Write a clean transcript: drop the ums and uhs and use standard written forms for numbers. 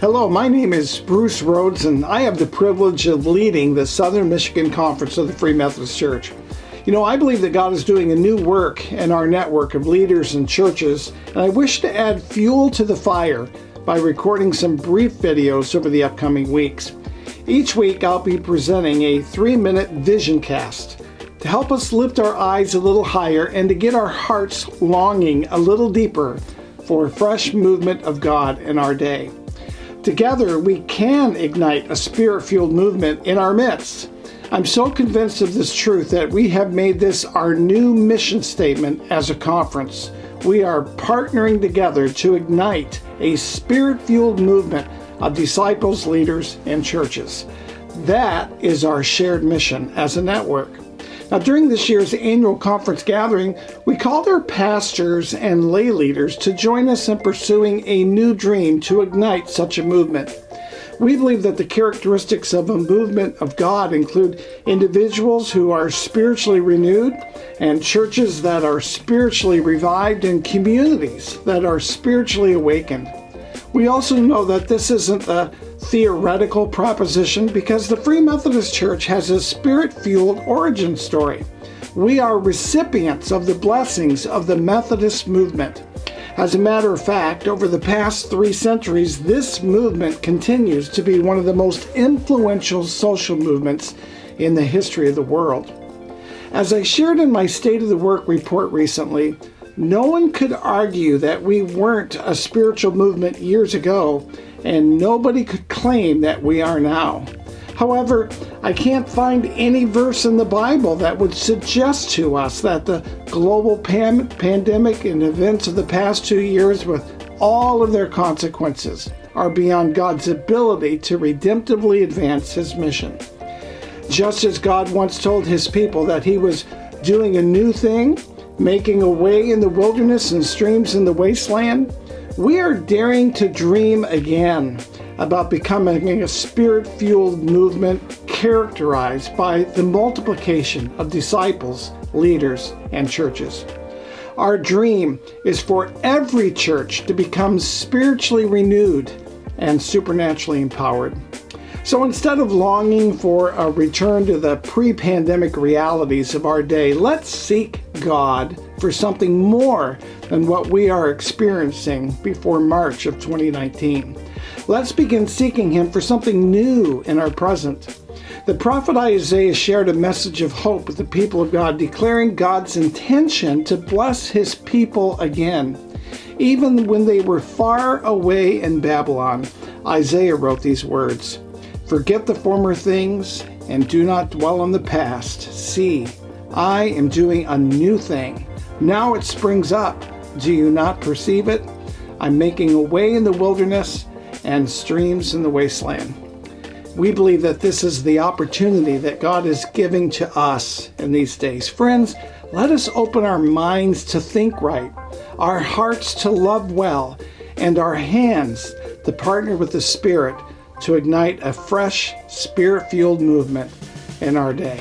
Hello, my name is Bruce Rhodes, and I have the privilege of leading the Southern Michigan Conference of the Free Methodist Church. I believe that God is doing a new work in our network of leaders and churches, and I wish to add fuel to the fire by recording some brief videos over the upcoming weeks. Each week, I'll be presenting a 3-minute vision cast to help us lift our eyes a little higher and to get our hearts longing a little deeper for a fresh movement of God in our day. Together, we can ignite a spirit-fueled movement in our midst. I'm so convinced of this truth that we have made this our new mission statement as a conference. We are partnering together to ignite a spirit-fueled movement of disciples, leaders, and churches. That is our shared mission as a network. Now, during this year's annual conference gathering, we called our pastors and lay leaders to join us in pursuing a new dream to ignite such a movement. We believe that the characteristics of a movement of God include individuals who are spiritually renewed, and churches that are spiritually revived, and communities that are spiritually awakened. We also know that this isn't a theoretical proposition because the Free Methodist Church has a spirit-fueled origin story. We are recipients of the blessings of the Methodist movement. As a matter of fact, over the past 3 centuries, this movement continues to be one of the most influential social movements in the history of the world. As I shared in my State of the Work report recently, no one could argue that we weren't a spiritual movement years ago, and nobody could claim that we are now. However, I can't find any verse in the Bible that would suggest to us that the global pandemic and events of the past 2 years, with all of their consequences, are beyond God's ability to redemptively advance His mission. Just as God once told His people that He was doing a new thing, making a way in the wilderness and streams in the wasteland, we are daring to dream again about becoming a spirit-fueled movement characterized by the multiplication of disciples, leaders, and churches. Our dream is for every church to become spiritually renewed and supernaturally empowered. So instead of longing for a return to the pre-pandemic realities of our day, let's seek God for something more than what we are experiencing before March of 2019. Let's begin seeking Him for something new in our present. The prophet Isaiah shared a message of hope with the people of God, declaring God's intention to bless His people again. Even when they were far away in Babylon, Isaiah wrote these words, "Forget the former things and do not dwell on the past. See, I am doing a new thing. Now it springs up. Do you not perceive it? I'm making a way in the wilderness and streams in the wasteland." We believe that this is the opportunity that God is giving to us in these days. Friends, let us open our minds to think right, our hearts to love well, and our hands to partner with the Spirit to ignite a fresh, spirit-fueled movement in our day.